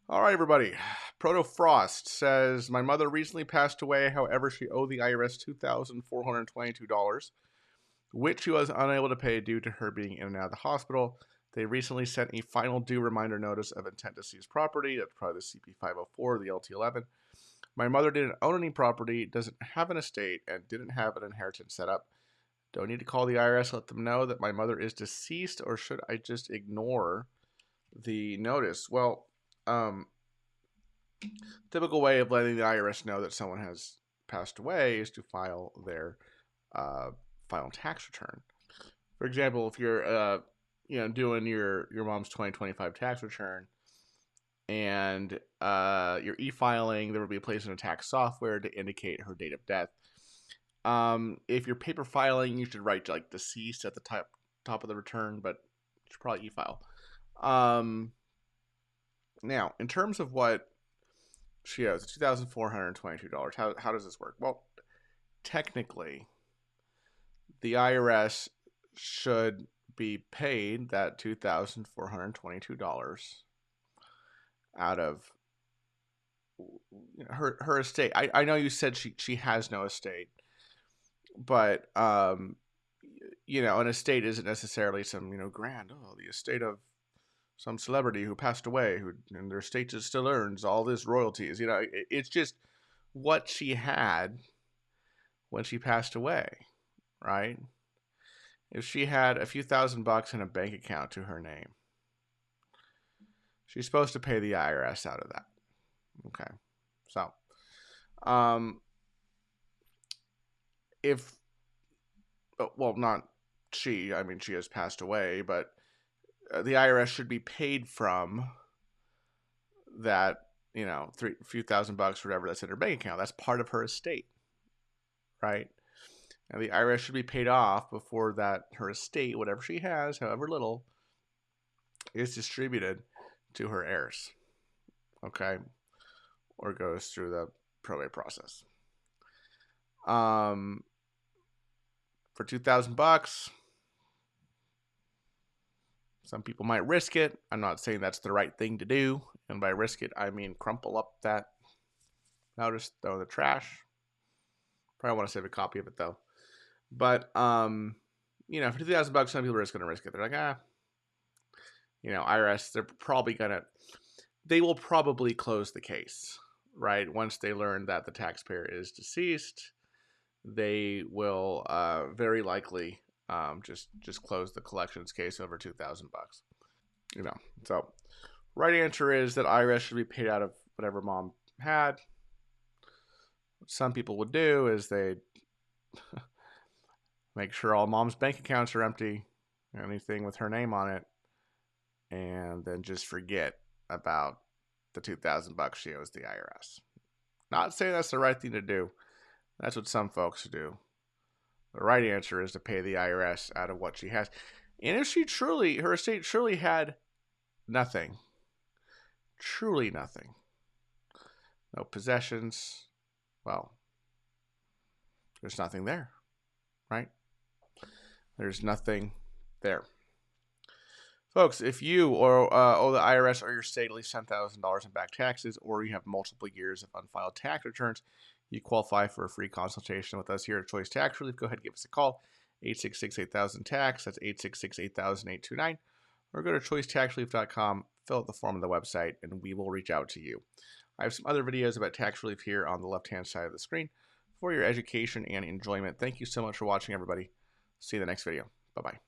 All right, everybody. Proto Frost says, my mother recently passed away. However, she owed the IRS $2,422, which she was unable to pay due to her being in and out of the hospital. They recently sent a final due reminder notice of intent to seize property. That's probably the CP 504, the LT 11. My mother didn't own any property, doesn't have an estate, and didn't have an inheritance set up. Do I need to call the IRS, let them know that my mother is deceased, or should I just ignore the notice? Well, typical way of letting the IRS know that someone has passed away is to file their final tax return. For example, if you're doing your mom's 2025 tax return and you're e-filing, there will be a place in the tax software to indicate her date of death. If you're paper filing, you should write like deceased at the top of the return, but you should probably e-file. Now, in terms of what she owes, $2,422. How does this work? Well, technically, the IRS should be paid that $2,422 out of her estate. I know you said she has no estate, but an estate isn't necessarily some grand. Oh, the estate of some celebrity who passed away, and their estate still earns all this royalties. It's just what she had when she passed away, right? If she had a few $1,000 in a bank account to her name, she's supposed to pay the IRS out of that. Okay, so not she. I mean, she has passed away, but the IRS should be paid from that, few $1,000, whatever that's in her bank account. That's part of her estate, right? And the IRS should be paid off before that her estate, whatever she has, however little, is distributed to her heirs, okay, or goes through the probate process. For $2,000. Some people might risk it. I'm not saying that's the right thing to do. And by risk it, I mean crumple up that notice, throw in the trash. Probably want to save a copy of it, though. But, for $2,000, some people are just going to risk it. They're like, IRS, they will probably close the case, right? Once they learn that the taxpayer is deceased, they will very likely just close the collections case over $2,000. So right answer is that IRS should be paid out of whatever mom had. What some people would do is they make sure all mom's bank accounts are empty, anything with her name on it, and then just forget about the $2,000 she owes the IRS. Not saying that's the right thing to do. That's what some folks do. The right answer is to pay the IRS out of what she has. And if her estate truly had nothing, truly nothing, no possessions, well, there's nothing there, right? There's nothing there. Folks, if you owe the IRS or your state at least $10,000 in back taxes, or you have multiple years of unfiled tax returns, you qualify for a free consultation with us here at Choice Tax Relief. Go ahead and give us a call, 866-8000-TAX. That's 866-8000-829. Or go to choicetaxrelief.com, fill out the form on the website, and we will reach out to you. I have some other videos about tax relief here on the left-hand side of the screen for your education and enjoyment. Thank you so much for watching, everybody. See you in the next video. Bye-bye.